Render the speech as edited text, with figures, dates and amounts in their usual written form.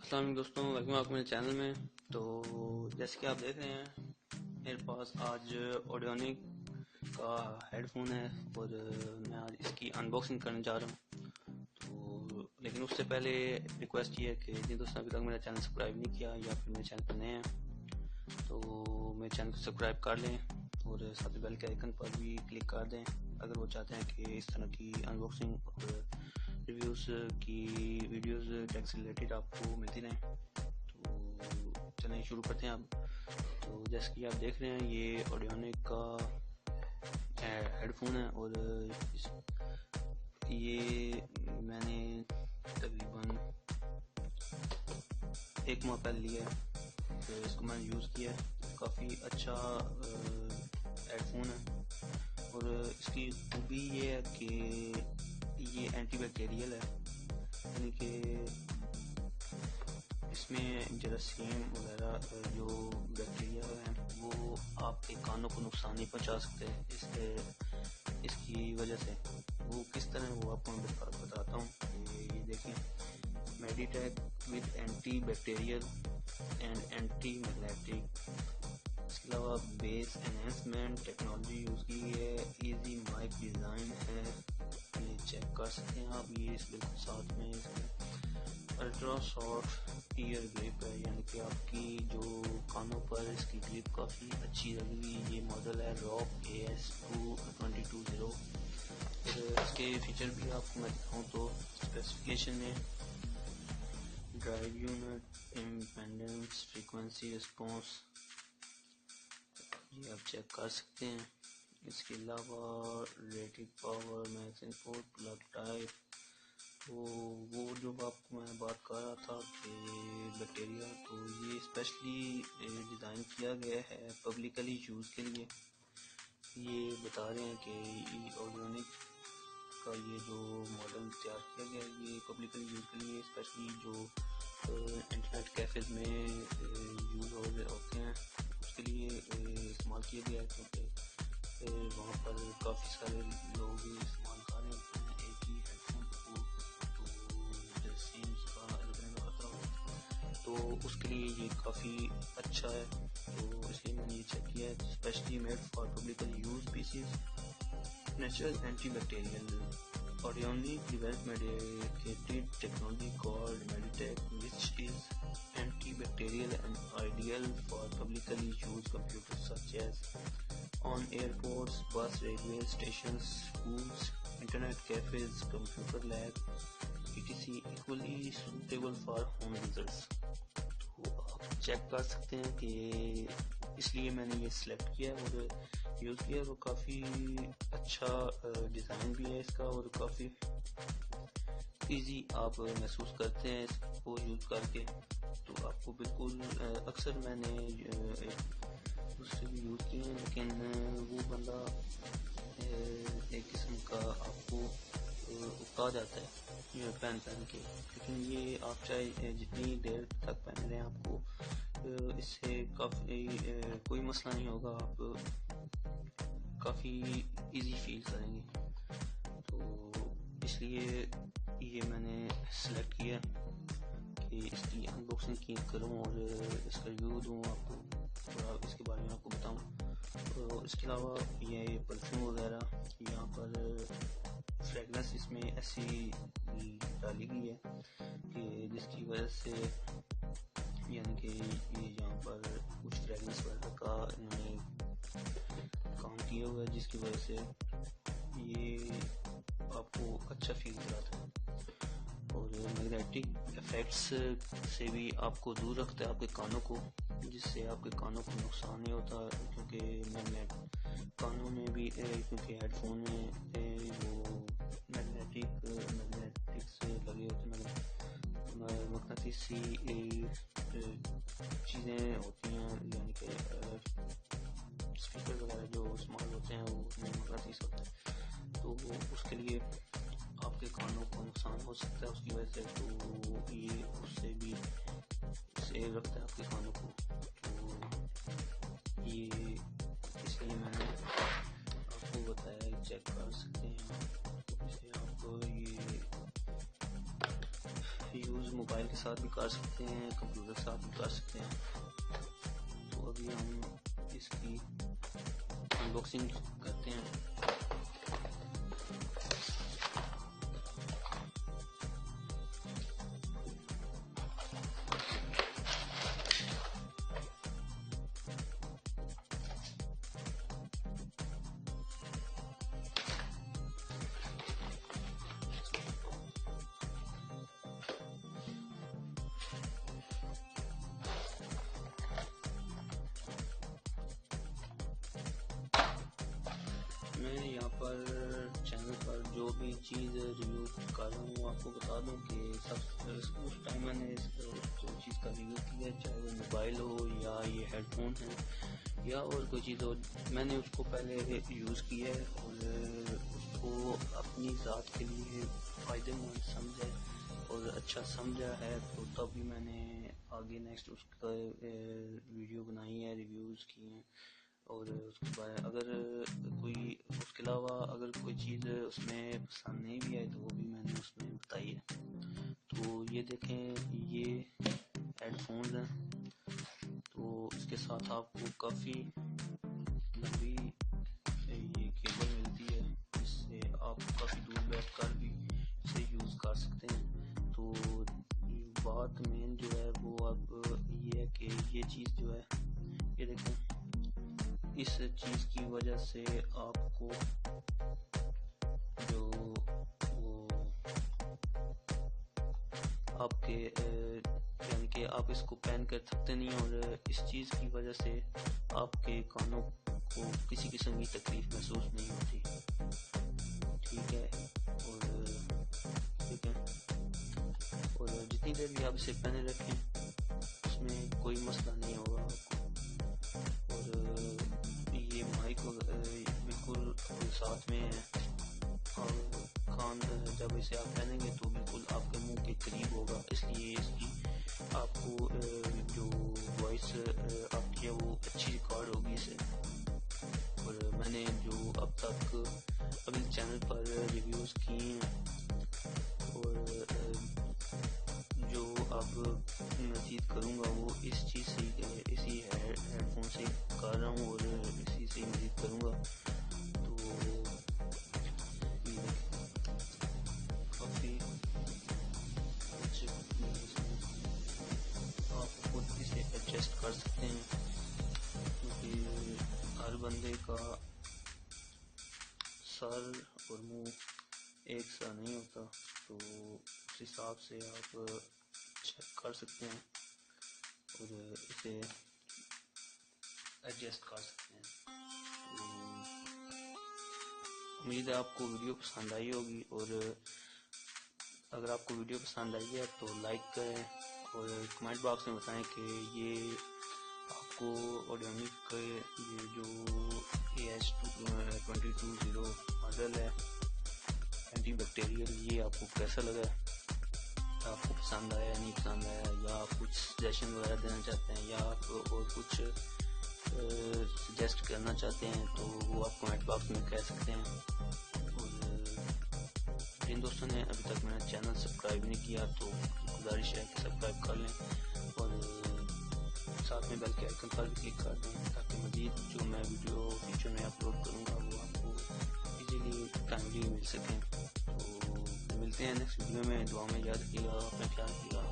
अस्सलाम दोस्तों, वेलकम आपको मेरे चैनल में। तो जैसे कि आप देख रहे हैं, मेरे पास आज ऑडियोनिक का हेडफोन है और मैं आज इसकी अनबॉक्सिंग करने जा रहा हूँ। तो लेकिन उससे पहले रिक्वेस्ट ये है कि जिन दोस्तों अभी तक मेरा चैनल सब्सक्राइब नहीं किया या फिर मेरे चैनल पर नए हैं तो मेरे चैनल को सब्सक्राइब कर लें और साथ ही बेल के आइकन पर भी क्लिक कर दें अगर वो चाहते हैं कि इस तरह की अनबॉक्सिंग और रिव्यूज़ की वीडियोस टेक से रिलेटेड आपको मिलती रहें। तो चलें शुरू करते हैं अब। तो जैसे कि आप देख रहे हैं, ये ऑडियोनिक का हेडफोन है और ये मैंने तकरीबन 1 माह पहले लिया है। तो इसको मैंने यूज़ किया है, काफ़ी अच्छा हेडफोन है और इसकी खूबी ये है कि ये एंटी बैक्टीरियल है, यानी कि इसमें जरासीम वगैरह जो बैक्टीरिया हैं वो आपके कानों को नुकसान नहीं पहुंचा सकते। इसकी वजह से वो किस तरह वो आपको मैं बताता हूँ। ये देखिए, Meditech with anti bacterial and anti magnetic, इसके अलावा बेस एनहेंसमेंट टेक्नोलॉजी यूज़ की है। इजी माइक डिज़ाइन है, ये चेक कर सकते हैं आप। ये इस बिल्कुल साथ में इसमें अल्ट्रा सॉफ्ट ईयर ग्रिप है, यानी कि आपकी जो कानों पर इसकी ग्रिप काफ़ी अच्छी लगेगी। ये मॉडल है रॉक AS2220। इसके फीचर भी आपको मैं दिखाऊँ तो स्पेसिफिकेशन में drive unit, impedance, frequency response, ये आप चेक कर सकते हैं। इसके अलावा rated power, max input, plug type, तो वो जो आपको मैं बात कर रहा था कि बैक्टीरिया, तो ये स्पेशली डिज़ाइन किया गया है पब्लिकली यूज़ के लिए। ये बता रहे हैं कि ऑडियोनिक का ये जो मॉडल तैयार किया गया है ये पब्लिकली यूज़ के लिए, स्पेशली जो इंटरनेट कैफ़ेज़ में यूज़ होते हैं उसके लिए इस्तेमाल किया गया है, क्योंकि वहाँ पर काफ़ी सारे लोग इस्तेमाल कर रहे होते हैं एक ही हेडफोन को, तो जरासीम का लगने का खतरा होता है, तो उसके लिए ये काफ़ी अच्छा है। तो इसलिए मैंने ये चेक किया है। Specially made for publicly use PCs, natural antibacterial, Audionic developed medicated technology called Meditech, which is antibacterial and ideal for publicly used computers such as on airports, bus, railway stations, schools, internet cafes, computer labs, etc. Equally suitable for home users. तो आप check कर सकते हैं कि इसलिए मैंने ये select किया और यूज़ किया। तो काफ़ी अच्छा डिज़ाइन भी है इसका और काफ़ी इजी आप महसूस करते हैं इसको यूज़ करके। तो आपको बिल्कुल अक्सर मैंने उससे भी यूज़ किए हैं, लेकिन वो बंदा एक किस्म का आपको उकता जाता है ये पहन के, लेकिन ये आप चाहे जितनी देर तक पहन रहे हैं आपको इससे काफ़ी कोई मसला नहीं होगा, आप काफ़ी इजी फील करेंगे। तो इसलिए ये मैंने सेलेक्ट किया कि इसकी अनबॉक्सिंग की करूँ और इसका रिव्यू दूँ आपको, थोड़ा इसके बारे में आपको बताऊँ। तो इसके अलावा ये परफ्यूम वगैरह, यहाँ पर फ्रेगनेंस इसमें ऐसी डाली गई है कि जिसकी वजह से, यानी कि ये यहाँ पर कुछ फ्रेगनेंस वगैरह का इन्होंने काम किया हुआ है, जिसकी वजह से ये आपको अच्छा फील कराता है और मैग्नेटिक इफेक्ट्स से भी आपको दूर रखता है आपके कानों को, जिससे आपके कानों को नुकसान नहीं होता। क्योंकि कानों में भी क्योंकि हेडफोन में वो मैग्नेटिक से लगे होते हैं, मकनातीसी चीज़ें होती हैं, यानी कि स्पीकर वगैरह जो इस्तेमाल होते हैं वो उसमें मकनातीस होता है, तो वो उसके लिए आपके कानों को नुकसान हो सकता है उसकी वजह से। तो ये उससे भी सेव रखता है आपके कानों को। तो ये इसलिए मैंने आपको बताया, चेक कर सकते हैं। तो इसे आप ये यूज़ मोबाइल के के साथ भी कर सकते हैं, कंप्यूटर के साथ भी कर सकते हैं। तो अभी हम इसकी अनबॉक्सिंग करते हैं। मैं यहाँ पर चैनल पर जो भी चीज़ रिव्यू कर रहा हूँ आपको बता दूँ कि सब उस टाइम मैंने जो चीज़ का रिव्यू किया, चाहे वो मोबाइल हो या ये हेडफोन है या और कोई चीज़ हो, मैंने उसको पहले यूज़ किया है और उसको अपनी ज़ात के लिए फ़ायदेमंद समझा और अच्छा समझा है, तो तभी मैंने आगे नेक्स्ट उसका वीडियो बनाई है, रिव्यूज़ किए हैं। और उसके बाद अगर कोई उसके अलावा अगर कोई चीज़ उसमें पसंद नहीं भी आई तो वो भी मैंने उसमें बताई है। तो ये देखें, ये हेडफोन्स हैं, तो इसके साथ आपको काफ़ी लंबी ये केबल मिलती है, जिससे आप काफ़ी दूर बैठ कर भी इसे यूज़ कर सकते हैं। तो बात मेन जो है वो अब ये है कि ये चीज़ जो है, ये देखें, इस चीज़ की वजह से आपको जो वो आपके यानी कि आप इसको पहन कर थकते नहीं, और इस चीज़ की वजह से आपके कानों को किसी किस्म की तकलीफ महसूस नहीं होती। ठीक है, और ठीक है, और जितनी देर भी आप इसे पहने रखें उसमें कोई मसला नहीं होगा आपको। और ये माइक बिल्कुल साथ में है, और कान जब इसे आप पहनेंगे तो बिल्कुल आपके मुंह के करीब होगा, इसलिए इसकी आपको जो वॉइस आपकी है वो अच्छी रिकॉर्ड होगी इसे। और मैंने जो अब तक अभी चैनल पर रिव्यूज़ किए हैं और जो अब मज़ीद करूँगा वो इस चीज़ से, इसी हेडफोन से कर रहा हूँ और इसी से मज़ीद करूँगा। तो काफ़ी अच्छे आप खुद इसे एडजस्ट कर सकते हैं, क्योंकि हर बंदे का सर और मुंह एक सा नहीं होता, तो उस हिसाब से आप चेक कर सकते हैं और इसे एडजस्ट कर सकते हैं। तो उम्मीद है आपको वीडियो पसंद आई होगी, और अगर आपको वीडियो पसंद आई है तो लाइक करें और कमेंट बॉक्स में बताएं कि ये आपको ऑडियोनिक के ये जो AH2220 मॉडल है एंटी बैक्टीरियल, ये आपको कैसा लगा, आपको पसंद आया नहीं पसंद आया, या आप कुछ सजेशन वगैरह देना चाहते हैं या आप और कुछ सजेस्ट करना चाहते हैं तो वो आप कमेंट बॉक्स में कह सकते हैं। और जिन दोस्तों ने अभी तक मेरा चैनल सब्सक्राइब नहीं किया तो गुजारिश है कि सब्सक्राइब कर लें और साथ में बेल के आइकन पर भी क्लिक कर दें, ताकि मज़ीद जो मैं वीडियो फ्यूचर में अपलोड करूँगा वो आपको इजीली टाइमली मिल सकें। तो मिलते हैं नेक्स्ट वीडियो में, दुआ में याद रखिएगा, अपना ख्याल रखिएगा।